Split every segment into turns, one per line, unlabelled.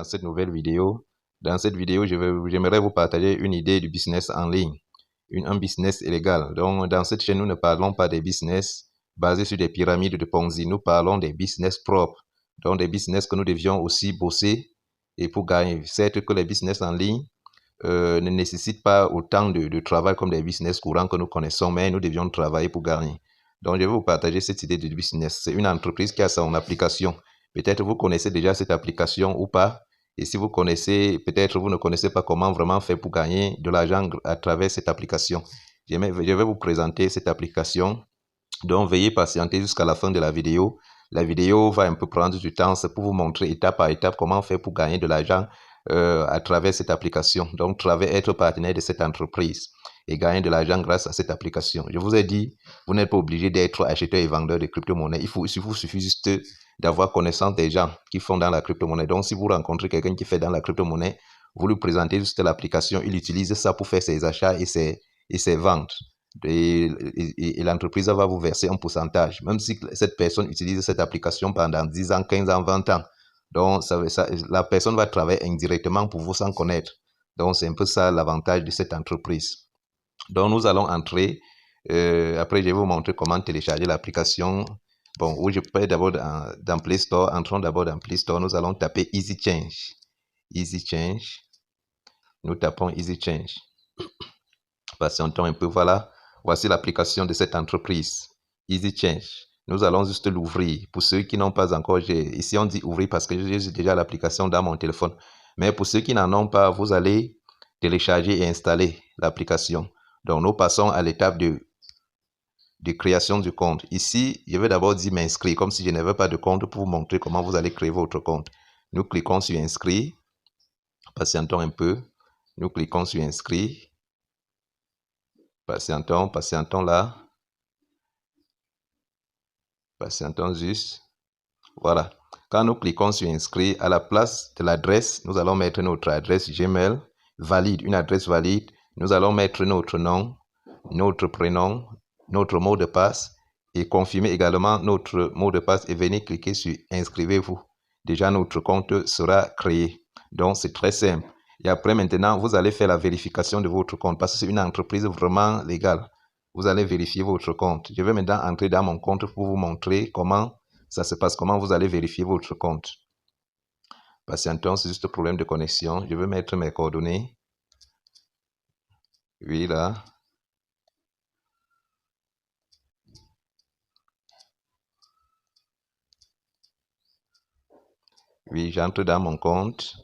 cette nouvelle vidéo. Dans cette vidéo, j'aimerais vous partager une idée du business en ligne, un business illégal. Donc, dans cette chaîne, nous ne parlons pas des business basés sur des pyramides de Ponzi. Nous parlons des business propres, donc des business que nous devions aussi bosser et pour gagner. Certes que les business en ligne ne nécessitent pas autant de travail comme des business courants que nous connaissons, mais nous devions travailler pour gagner. Donc, je vais vous partager cette idée de business. C'est une entreprise qui a son application. Peut-être vous connaissez déjà cette application ou pas. Et si vous connaissez, peut-être vous ne connaissez pas comment vraiment faire pour gagner de l'argent à travers cette application. Je vais vous présenter cette application. Donc, veuillez patienter jusqu'à la fin de la vidéo. La vidéo va un peu prendre du temps. C'est pour vous montrer étape par étape comment faire pour gagner de l'argent à travers cette application. Donc, être partenaire de cette entreprise et gagner de l'argent grâce à cette application. Je vous ai dit, vous n'êtes pas obligé d'être acheteur et vendeur de crypto-monnaies. Il vous suffit juste d'avoir connaissance des gens qui font dans la crypto-monnaie. Donc, si vous rencontrez quelqu'un qui fait dans la crypto-monnaie, vous lui présentez juste l'application, il utilise ça pour faire ses achats et ses ventes. Et l'entreprise va vous verser un pourcentage, même si cette personne utilise cette application pendant 10 ans, 15 ans, 20 ans. Donc, la personne va travailler indirectement pour vous sans connaître. Donc, c'est un peu ça l'avantage de cette entreprise. Donc, nous allons entrer. Après, je vais vous montrer comment télécharger l'application. Bon, où je peux d'abord dans Play Store. Entrons d'abord dans Play Store. Nous allons taper Easy Change. Easy Change. Nous tapons Easy Change. Patientons un peu. Voilà. Voici l'application de cette entreprise. Easy Change. Nous allons juste l'ouvrir. Pour ceux qui n'ont pas encore, ici on dit ouvrir parce que j'ai déjà l'application dans mon téléphone. Mais pour ceux qui n'en ont pas, vous allez télécharger et installer l'application. Donc, nous passons à l'étape de création du compte. Ici, je vais d'abord dire m'inscrire, comme si je n'avais pas de compte pour vous montrer comment vous allez créer votre compte. Nous cliquons sur inscrire. Patientons un peu. Nous cliquons sur inscrire. Patientons là. Patientons juste. Voilà. Quand nous cliquons sur inscrire, à la place de l'adresse, nous allons mettre notre adresse Gmail valide, une adresse valide. Nous allons mettre notre nom, notre prénom, notre mot de passe et confirmer également notre mot de passe et venir cliquer sur inscrivez-vous. Déjà, notre compte sera créé. Donc, c'est très simple. Et après, maintenant, vous allez faire la vérification de votre compte parce que c'est une entreprise vraiment légale. Vous allez vérifier votre compte. Je vais maintenant entrer dans mon compte pour vous montrer comment ça se passe, comment vous allez vérifier votre compte. Patientons, c'est juste un problème de connexion. Je vais mettre mes coordonnées. Oui, là. Oui, j'entre dans mon compte.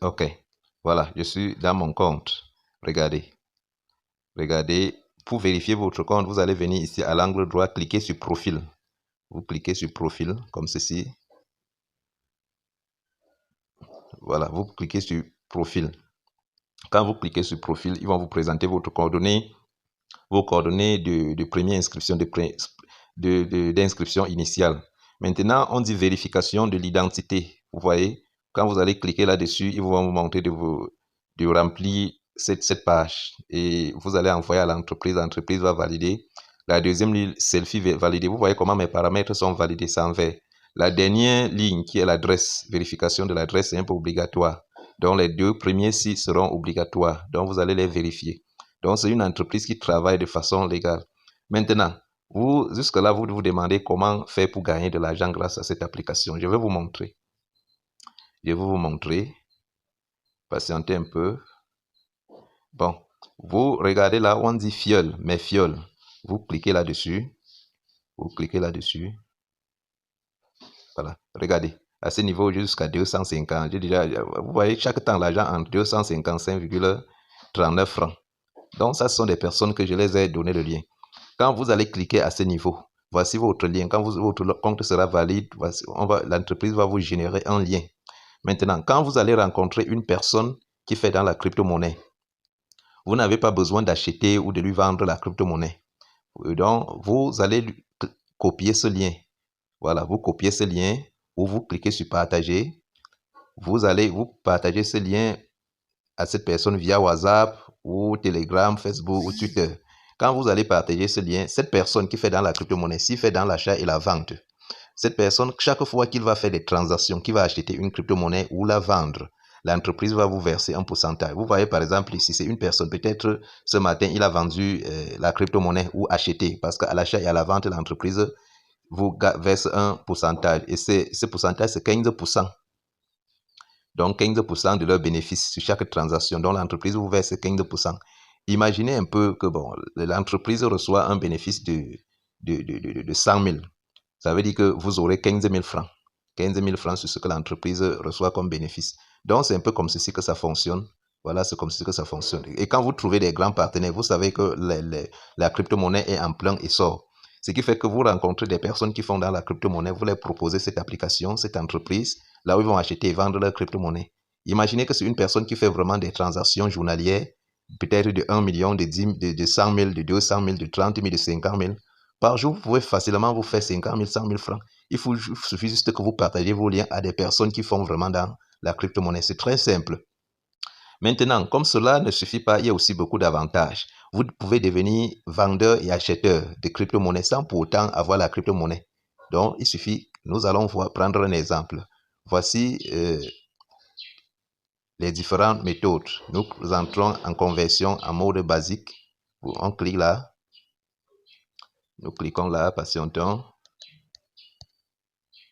Ok, voilà, je suis dans mon compte. Regardez. Regardez, pour vérifier votre compte, vous allez venir ici à l'angle droit, cliquer sur profil. Vous cliquez sur profil, comme ceci. Voilà, vous cliquez sur profil. Quand vous cliquez sur profil, ils vont vous présenter vos coordonnées de première inscription, d'inscription initiale. Maintenant, on dit vérification de l'identité. Vous voyez, quand vous allez cliquer là-dessus, ils vont vous montrer de remplir cette page et vous allez envoyer à l'entreprise. L'entreprise va valider. La deuxième ligne, selfie validée. Vous voyez comment mes paramètres sont validés sans vert. La dernière ligne qui est l'adresse, vérification de l'adresse, c'est un peu obligatoire. Donc, les deux premiers-ci seront obligatoires. Donc, vous allez les vérifier. Donc, c'est une entreprise qui travaille de façon légale. Maintenant, jusque-là, vous vous demandez comment faire pour gagner de l'argent grâce à cette application. Je vais vous montrer. Je vais vous montrer. Patientez un peu. Bon, vous regardez là où on dit fiole, mes fioles. Vous cliquez là-dessus. Vous cliquez là-dessus. Voilà, regardez. À ce niveau, jusqu'à 250. Vous voyez, chaque temps, l'argent entre 255,39 francs. Donc, ça, ce sont des personnes que je les ai donné le lien. Quand vous allez cliquer à ce niveau, voici votre lien. Quand votre compte sera valide, l'entreprise va vous générer un lien. Maintenant, quand vous allez rencontrer une personne qui fait dans la crypto-monnaie, vous n'avez pas besoin d'acheter ou de lui vendre la crypto-monnaie. Donc, vous allez copier ce lien. Voilà, vous copiez ce lien ou vous cliquez sur partager. Vous allez vous partager ce lien à cette personne via WhatsApp ou Telegram, Facebook ou Twitter. Quand vous allez partager ce lien, cette personne qui fait dans la crypto-monnaie, s'il fait dans l'achat et la vente, cette personne, chaque fois qu'il va faire des transactions, qu'il va acheter une crypto-monnaie ou la vendre, l'entreprise va vous verser un pourcentage. Vous voyez par exemple ici, c'est une personne, peut-être ce matin, il a vendu la crypto-monnaie ou acheté, parce qu'à l'achat et à la vente, l'entreprise vous verse un pourcentage. Et ce pourcentage, c'est 15%. Donc 15% de leurs bénéfices sur chaque transaction. Donc l'entreprise vous verse 15%. Imaginez un peu que bon, l'entreprise reçoit un bénéfice de 100 000. Ça veut dire que vous aurez 15 000 francs. 15 000 francs sur ce que l'entreprise reçoit comme bénéfice. Donc c'est un peu comme ceci que ça fonctionne. Voilà, c'est comme ceci que ça fonctionne. Et quand vous trouvez des grands partenaires, vous savez que la crypto-monnaie est en plein essor. Ce qui fait que vous rencontrez des personnes qui font dans la crypto-monnaie, vous leur proposez cette application, cette entreprise, là où ils vont acheter et vendre leur crypto-monnaie. Imaginez que c'est une personne qui fait vraiment des transactions journalières, peut-être de 1 million, de 100 000, de 200 000, de 30 000, de 50 000. Par jour, vous pouvez facilement vous faire 50 000, 100 000 francs. Il suffit juste que vous partagez vos liens à des personnes qui font vraiment dans la crypto-monnaie. C'est très simple. Maintenant, comme cela ne suffit pas, il y a aussi beaucoup d'avantages. Vous pouvez devenir vendeur et acheteur de crypto-monnaie sans pour autant avoir la crypto-monnaie. Donc, il suffit, nous allons prendre un exemple. Voici les différentes méthodes. Nous entrons en conversion en mode basique. On clique là. Nous cliquons là, patientons.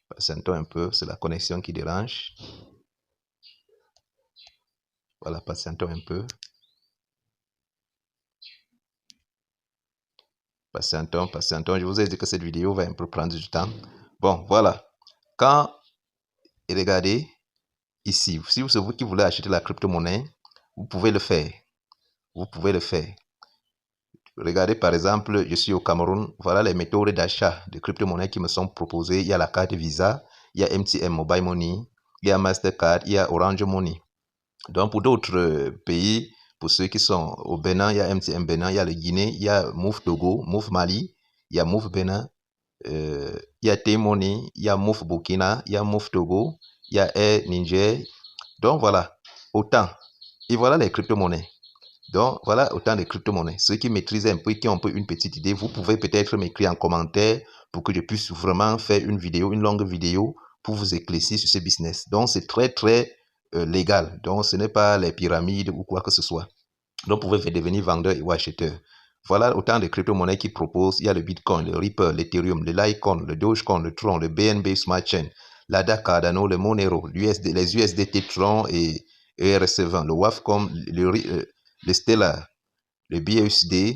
Patientons un peu, c'est la connexion qui dérange. Voilà, patientons un peu. Patientons. Je vous ai dit que cette vidéo va un peu prendre du temps. Bon, voilà. Quand, regardez, ici, si c'est vous qui voulez acheter la crypto-monnaie, vous pouvez le faire. Vous pouvez le faire. Regardez par exemple, je suis au Cameroun. Voilà les méthodes d'achat de crypto-monnaie qui me sont proposées. Il y a la carte Visa, il y a MTN Mobile Money, il y a Mastercard, il y a Orange Money. Donc pour d'autres pays, pour ceux qui sont au Bénin, il y a MTN Bénin, il y a le Guinée, il y a Move Togo, Move Mali, il y a Move Bénin, il y a T-Money, il y a Move Burkina, il y a Move Togo, il y a Air Niger. Donc voilà, autant. Et voilà les crypto-monnaies. Donc, voilà autant de crypto-monnaies. Ceux qui maîtrisent un peu, qui ont un peu une petite idée, vous pouvez peut-être m'écrire en commentaire pour que je puisse vraiment faire une vidéo, une longue vidéo pour vous éclaircir sur ce business. Donc, c'est très, très légal. Donc, ce n'est pas les pyramides ou quoi que ce soit. Donc, vous pouvez devenir vendeur ou acheteur. Voilà autant de crypto-monnaies qui proposent. Il y a le Bitcoin, le Ripple, l'Ethereum, le Litecoin, le Dogecoin, le Tron, le BNB Smart Chain, l'ADA Cardano, le Monero, les USDT Tron et ERC20, le Wavecom, le Stellar, le BUSD,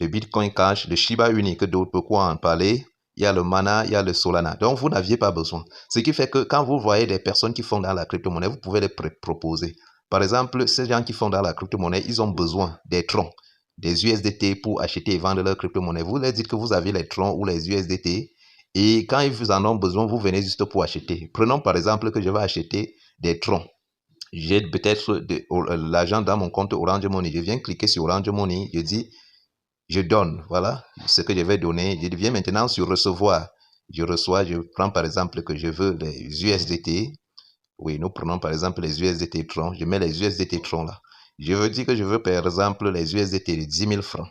le Bitcoin Cash, le Shiba Inu, que d'autres peuvent en parler. Il y a le Mana, il y a le Solana. Donc, vous n'aviez pas besoin. Ce qui fait que quand vous voyez des personnes qui font dans la crypto-monnaie, vous pouvez les proposer. Par exemple, ces gens qui font dans la crypto-monnaie, ils ont besoin des troncs, des USDT pour acheter et vendre leur crypto-monnaie. Vous leur dites que vous avez les troncs ou les USDT et quand ils vous en ont besoin, vous venez juste pour acheter. Prenons par exemple que je vais acheter des troncs. J'ai peut-être l'argent dans mon compte Orange Money. Je viens cliquer sur Orange Money. Je dis, je donne. Voilà ce que je vais donner. Je viens maintenant sur recevoir. Je reçois, je prends par exemple que je veux les USDT. Oui, nous prenons par exemple les USDT Tron. Je mets les USDT Tron là. Je veux dire que je veux par exemple les USDT de 10 000 francs.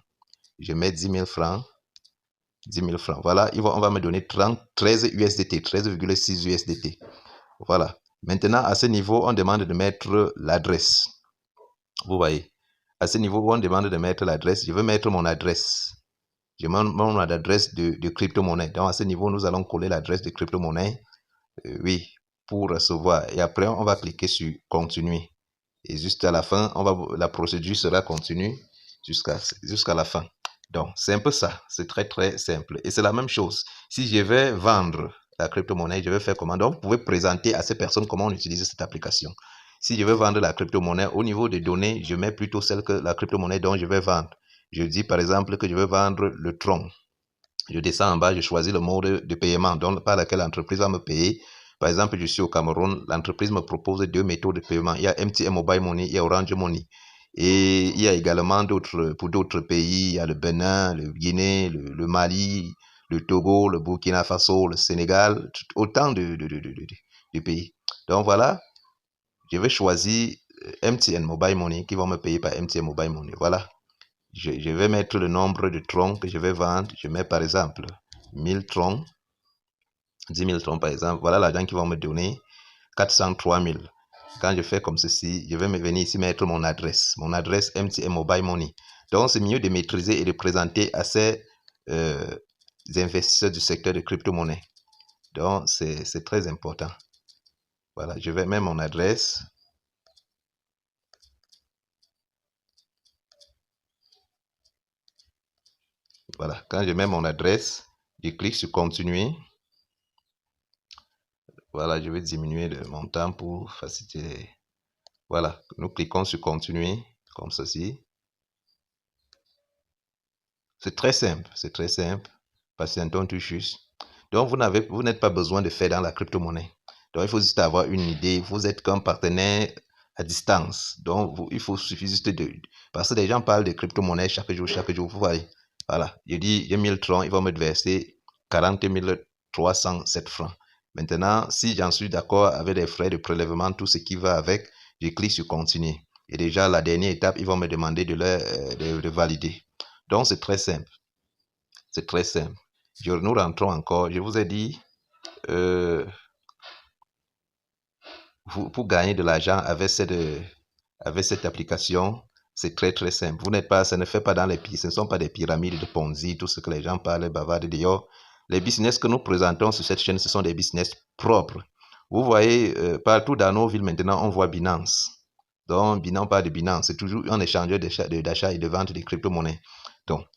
Je mets 10 000 francs. 10 000 francs. Voilà, on va me donner 13 USDT, 13,6 USDT. Voilà. Maintenant, à ce niveau, on demande de mettre l'adresse. Vous voyez. À ce niveau, on demande de mettre l'adresse. Je veux mettre mon adresse. Je mets mon adresse de crypto-monnaie. Donc, à ce niveau, nous allons coller l'adresse de crypto-monnaie. Oui, pour recevoir. Et après, on va cliquer sur continuer. Et juste à la fin, la procédure sera continue jusqu'à la fin. Donc, c'est un peu ça. C'est très, très simple. Et c'est la même chose. Si je vais vendre la crypto-monnaie, je vais faire comment? Donc, vous pouvez présenter à ces personnes comment on utilise cette application. Si je veux vendre la crypto-monnaie, au niveau des données, je mets plutôt celle que la crypto-monnaie dont je vais vendre. Je dis par exemple que je veux vendre le Tron. Je descends en bas, je choisis le mode de paiement par lequel l'entreprise va me payer. Par exemple, je suis au Cameroun, l'entreprise me propose deux méthodes de paiement. Il y a MTN Mobile Money, il y a Orange Money. Et il y a également pour d'autres pays, il y a le Bénin, le Guinée, le Mali, le Togo, le Burkina Faso, le Sénégal, autant de pays. Donc voilà, je vais choisir MTN Mobile Money qui vont me payer par MTN Mobile Money. Voilà. Je vais mettre le nombre de troncs que je vais vendre. Je mets par exemple 1000 troncs, 10 000 troncs par exemple. Voilà l'argent qu'ils vont me donner, 403 000. Quand je fais comme ceci, je vais me venir ici mettre mon adresse MTN Mobile Money. Donc, c'est mieux de maîtriser et de présenter à ces investisseurs du secteur de crypto-monnaie. Donc, c'est très important. Voilà, je vais mettre mon adresse. Voilà, quand je mets mon adresse, je clique sur continuer. Voilà, je vais diminuer le montant pour faciliter. Voilà, nous cliquons sur continuer, comme ceci. C'est très simple, c'est très simple. Patientons tout juste. Donc, vous n'êtes pas besoin de faire dans la crypto-monnaie. Donc, il faut juste avoir une idée. Vous êtes qu'un partenaire à distance. Donc, il faut suffire juste de... Parce que les gens parlent de crypto-monnaie chaque jour. Vous voyez. Voilà. Je dis, j'ai 1000 francs, ils vont me verser 40 307 francs. Maintenant, si j'en suis d'accord avec les frais de prélèvement, tout ce qui va avec, je clique sur continuer. Et déjà, la dernière étape, ils vont me demander de valider. Donc, c'est très simple. C'est très simple. Nous rentrons encore. Je vous ai dit, pour gagner de l'argent avec cette application, c'est très très simple. Vous n'êtes pas, ça ne fait pas dans les ce ne sont pas des pyramides de Ponzi, tout ce que les gens parlent, bavardent dehors. Les business que nous présentons sur cette chaîne, ce sont des business propres. Vous voyez, partout dans nos villes maintenant, on voit Binance. Donc, Binance parle de Binance. C'est toujours un échangeur d'achat et de vente de crypto-monnaies. Donc,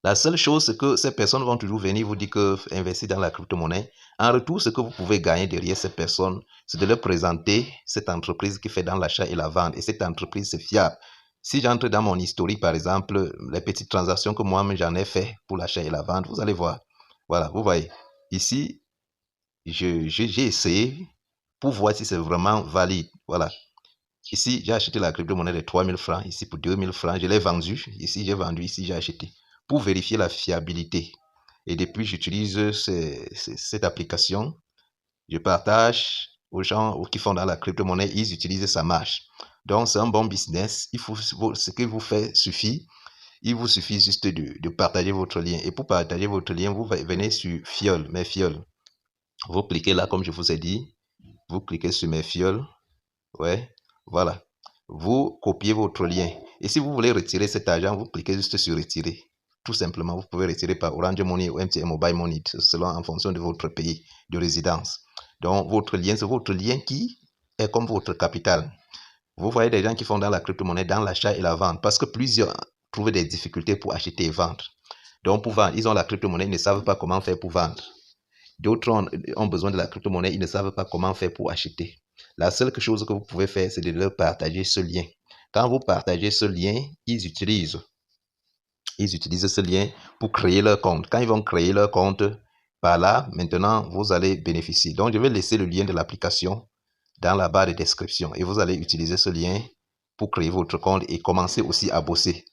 la seule chose, c'est que ces personnes vont toujours venir vous dire que investir dans la crypto-monnaie. En retour, ce que vous pouvez gagner derrière ces personnes, c'est de leur présenter cette entreprise qui fait dans l'achat et la vente. Et cette entreprise, c'est fiable. Si j'entre dans mon historique, par exemple, les petites transactions que moi-même j'en ai fait pour l'achat et la vente, vous allez voir. Voilà, vous voyez. Ici, j'ai essayé pour voir si c'est vraiment valide. Voilà. Ici, j'ai acheté la crypto-monnaie de 3000 francs. Ici, pour 2000 francs, je l'ai vendu. Ici, j'ai vendu. Ici, j'ai acheté. Pour vérifier la fiabilité. Et depuis, j'utilise cette application. Je partage aux gens qui font dans la crypto-monnaie. Ils utilisent, ça marche. Donc, c'est un bon business. Ce que vous faites suffit. Il vous suffit juste de partager votre lien. Et pour partager votre lien, vous venez sur Fiole, mes fioles. Vous cliquez là, comme je vous ai dit. Vous cliquez sur mes fioles. Ouais, voilà. Vous copiez votre lien. Et si vous voulez retirer cet argent, vous cliquez juste sur retirer. Tout simplement, vous pouvez retirer par Orange Money ou MTN Mobile Money, selon en fonction de votre pays de résidence. Donc, votre lien, c'est votre lien qui est comme votre capital. Vous voyez des gens qui font dans la crypto-monnaie, dans l'achat et la vente, parce que plusieurs trouvent des difficultés pour acheter et vendre. Donc, pour vendre, ils ont la crypto-monnaie, ils ne savent pas comment faire pour vendre. D'autres ont besoin de la crypto-monnaie, ils ne savent pas comment faire pour acheter. La seule chose que vous pouvez faire, c'est de leur partager ce lien. Quand vous partagez ce lien, ils utilisent ce lien pour créer leur compte. Quand ils vont créer leur compte, par là, maintenant, vous allez bénéficier. Donc, je vais laisser le lien de l'application dans la barre de description et vous allez utiliser ce lien pour créer votre compte et commencer aussi à bosser.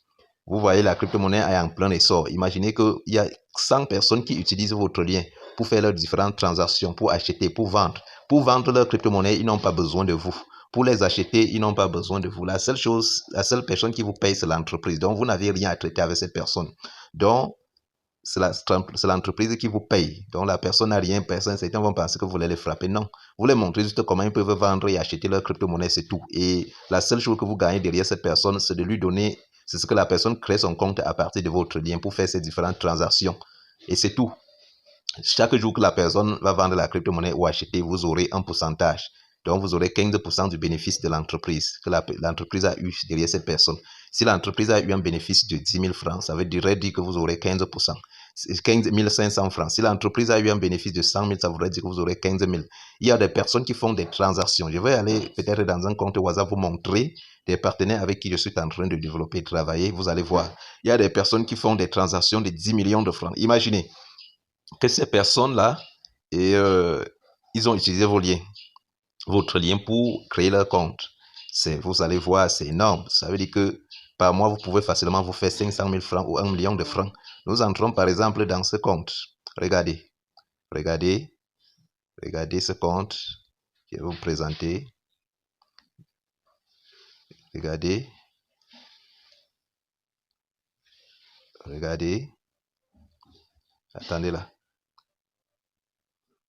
Vous voyez, la crypto-monnaie est en plein essor. Imaginez qu'il y a 100 personnes qui utilisent votre lien pour faire leurs différentes transactions, pour acheter, pour vendre. Pour vendre leur crypto-monnaie, ils n'ont pas besoin de vous. Pour les acheter, ils n'ont pas besoin de vous. La seule personne qui vous paye, c'est l'entreprise. Donc, vous n'avez rien à traiter avec cette personne. Donc, c'est l'entreprise qui vous paye. Donc, la personne n'a rien, certains vont penser que vous voulez les frapper. Non. Vous les montrez juste comment ils peuvent vendre et acheter leur crypto-monnaie, c'est tout. Et la seule chose que vous gagnez derrière cette personne, c'est de lui donner, c'est ce que la personne crée son compte à partir de votre lien pour faire ces différentes transactions. Et c'est tout. Chaque jour que la personne va vendre la crypto-monnaie ou acheter, vous aurez un pourcentage. Donc, vous aurez 15% du bénéfice de l'entreprise que l'entreprise a eu derrière cette personne. Si l'entreprise a eu un bénéfice de 10 000 francs, ça veut dire que vous aurez 15%. 15 500 francs. Si l'entreprise a eu un bénéfice de 100 000, ça voudrait dire que vous aurez 15 000. Il y a des personnes qui font des transactions. Je vais aller peut-être dans un compte WhatsApp vous montrer des partenaires avec qui je suis en train de développer et travailler. Vous allez voir. Il y a des personnes qui font des transactions de 10 millions de francs. Imaginez que ces personnes-là, ils ont utilisé votre lien pour créer leur compte. Vous allez voir, c'est énorme. Ça veut dire que par mois, vous pouvez facilement vous faire 500 000 francs ou 1 million de francs. Nous entrons par exemple dans ce compte. Regardez, regardez ce compte. Je vais vous présenter. Regardez. Regardez. Attendez là.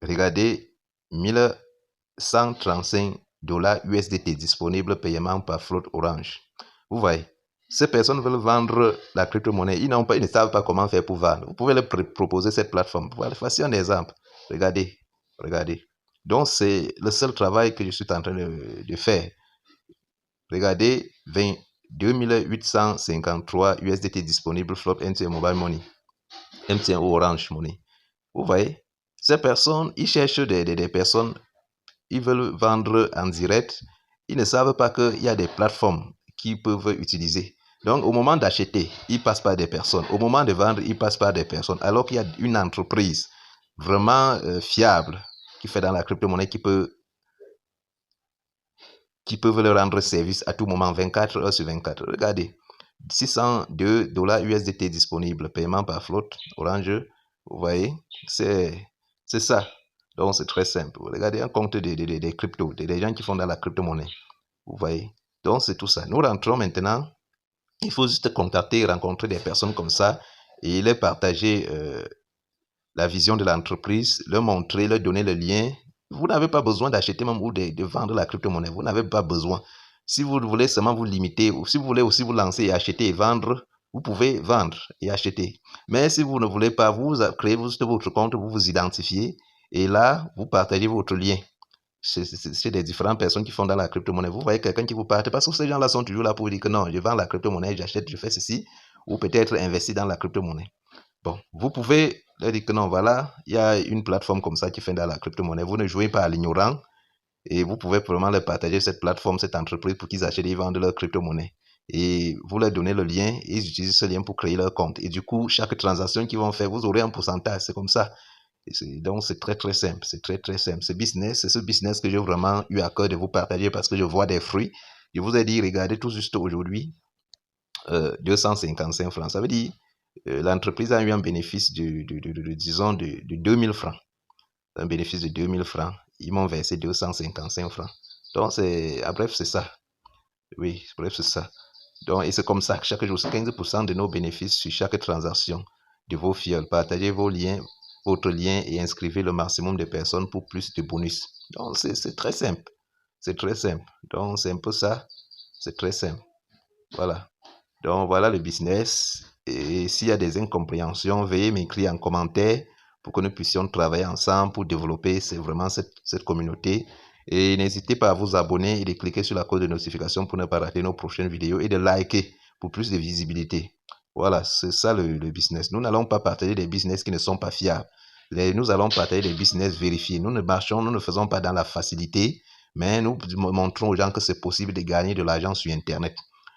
Regardez, 1135 dollars USDT disponible paiement par flotte Orange. Vous voyez, ces personnes veulent vendre la crypto-monnaie. Ils ne savent pas comment faire pour vendre. Vous pouvez leur proposer cette plateforme. Voilà, voici un exemple. Regardez, regardez. Donc, c'est le seul travail que je suis en train de faire. Regardez, 22 853 USDT disponible flop MTN Mobile Money. MTN ou Orange Money. Vous voyez, ces personnes, ils cherchent des personnes, ils veulent vendre en direct. Ils ne savent pas qu'il y a des plateformes qu'ils peuvent utiliser. Donc, au moment d'acheter, ils passent par des personnes. Au moment de vendre, ils passent par des personnes. Alors qu'il y a une entreprise vraiment fiable qui fait dans la crypto-monnaie qui peut leur rendre service à tout moment, 24 heures sur 24. Regardez, 602 dollars USDT disponibles, paiement par flotte, Orange. Vous voyez, c'est ça. Donc, c'est très simple. Regardez un compte des cryptos, des gens qui font dans la crypto-monnaie. Vous voyez. Donc, c'est tout ça. Nous rentrons maintenant. Il faut juste contacter, rencontrer des personnes comme ça et leur partager la vision de l'entreprise, leur montrer, leur donner le lien. Vous n'avez pas besoin d'acheter même ou de vendre la crypto-monnaie. Vous n'avez pas besoin. Si vous voulez seulement vous limiter, ou si vous voulez aussi vous lancer et acheter et vendre, vous pouvez vendre et acheter. Mais si vous ne voulez pas, vous créez juste votre compte, vous vous identifiez et là, vous partagez votre lien. C'est des différentes personnes qui font dans la crypto-monnaie. Vous voyez quelqu'un qui vous partage, parce que ces gens-là sont toujours là pour dire que non, je vends la crypto-monnaie, j'achète, je fais ceci, ou peut-être investir dans la crypto-monnaie. Bon, vous pouvez leur dire que non, voilà, il y a une plateforme comme ça qui fait dans la crypto-monnaie. Vous ne jouez pas à l'ignorant et vous pouvez vraiment leur partager cette plateforme, cette entreprise pour qu'ils achètent et vendent leur crypto-monnaie. Et vous leur donnez le lien et ils utilisent ce lien pour créer leur compte. Et du coup, chaque transaction qu'ils vont faire, vous aurez un pourcentage. C'est comme ça. Donc, c'est très, très simple. C'est très, très simple. C'est ce business que j'ai vraiment eu à cœur de vous partager parce que je vois des fruits. Je vous ai dit, regardez tout juste aujourd'hui, 255 francs. Ça veut dire l'entreprise a eu un bénéfice disons, de 2000 francs. Un bénéfice de 2000 francs. Ils m'ont versé 255 francs. Donc, bref, c'est ça. Oui, bref, c'est ça. Donc, et c'est comme ça que chaque jour, c'est 15% de nos bénéfices sur chaque transaction de vos fioles. Partagez votre lien et inscrivez le maximum de personnes pour plus de bonus. Donc, c'est très simple. C'est très simple. Donc, c'est un peu ça. C'est très simple. Voilà. Donc, voilà le business. Et s'il y a des incompréhensions, veuillez m'écrire en commentaire pour que nous puissions travailler ensemble pour développer vraiment cette communauté. Et n'hésitez pas à vous abonner et de cliquer sur la cloche de notification pour ne pas rater nos prochaines vidéos et de liker pour plus de visibilité. Voilà, c'est ça le business. Nous n'allons pas partager des business qui ne sont pas fiables. Nous allons partager des business vérifiés. Nous ne faisons pas dans la facilité, mais nous montrons aux gens que c'est possible de gagner de l'argent sur Internet.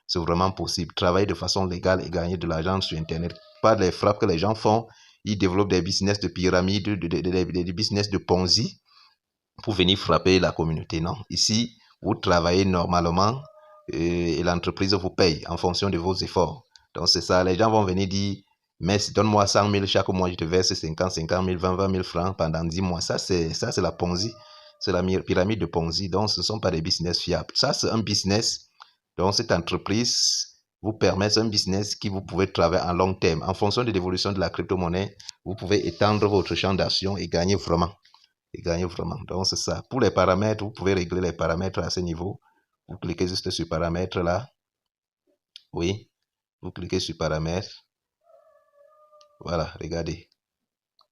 C'est vraiment possible. Travailler de façon légale et gagner de l'argent sur Internet. Pas les frappes que les gens font. Ils développent des business de pyramide, des business de Ponzi pour venir frapper la communauté. Non. Ici, vous travaillez normalement et l'entreprise vous paye en fonction de vos efforts. Donc, c'est ça. Les gens vont venir dire, mais donne-moi 100 000 chaque mois, je te verse 50 000, 20 000 francs pendant 10 mois. Ça, c'est la Ponzi. C'est la pyramide de Ponzi. Donc, ce ne sont pas des business fiables. Ça, c'est un business. Donc, cette entreprise vous permet, c'est un business qui vous pouvez travailler en long terme. En fonction de l'évolution de la crypto-monnaie, vous pouvez étendre votre champ d'action et gagner vraiment. Donc, c'est ça. Pour les paramètres, vous pouvez régler les paramètres à ce niveau. Vous cliquez juste sur paramètres là. Oui. Vous cliquez sur paramètres. Voilà, regardez.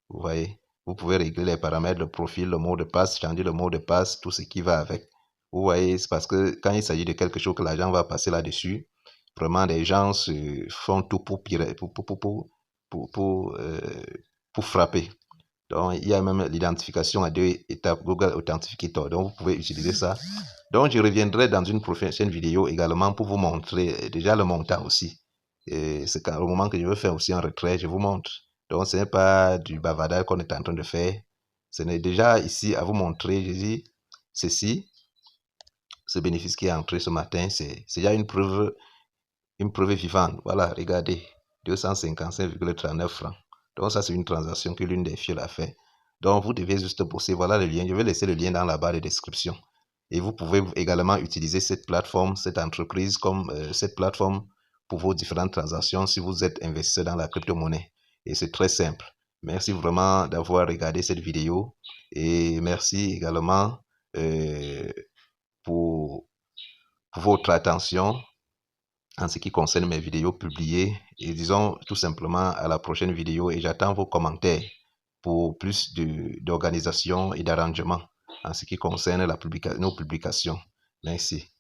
Vous voyez. Vous pouvez régler les paramètres, le profil, le mot de passe, changer le mot de passe, tout ce qui va avec. Vous voyez, c'est parce que quand il s'agit de quelque chose que l'agent va passer là-dessus, vraiment, les gens font tout pour frapper. Donc, il y a même l'identification à 2 étapes, Google Authenticator. Donc, vous pouvez utiliser ça. Donc, je reviendrai dans une prochaine vidéo également pour vous montrer déjà le montant aussi. C'est au moment que je veux faire aussi un retrait, je vous montre. Donc, ce n'est pas du bavardage qu'on est en train de faire. Ce n'est déjà ici à vous montrer, je dis, ceci, ce bénéfice qui est entré ce matin, c'est déjà une preuve vivante. Voilà, regardez, 255,39 francs. Donc, ça, c'est une transaction que l'une des filles a fait. Donc, vous devez juste bosser. Voilà le lien. Je vais laisser le lien dans la barre de description. Et vous pouvez également utiliser cette plateforme, cette entreprise comme cette plateforme pour vos différentes transactions si vous êtes investisseur dans la crypto-monnaie. Et c'est très simple. Merci vraiment d'avoir regardé cette vidéo et merci également pour votre attention en ce qui concerne mes vidéos publiées. Et disons tout simplement à la prochaine vidéo et j'attends vos commentaires pour plus d'organisation et d'arrangement en ce qui concerne nos publications. Merci.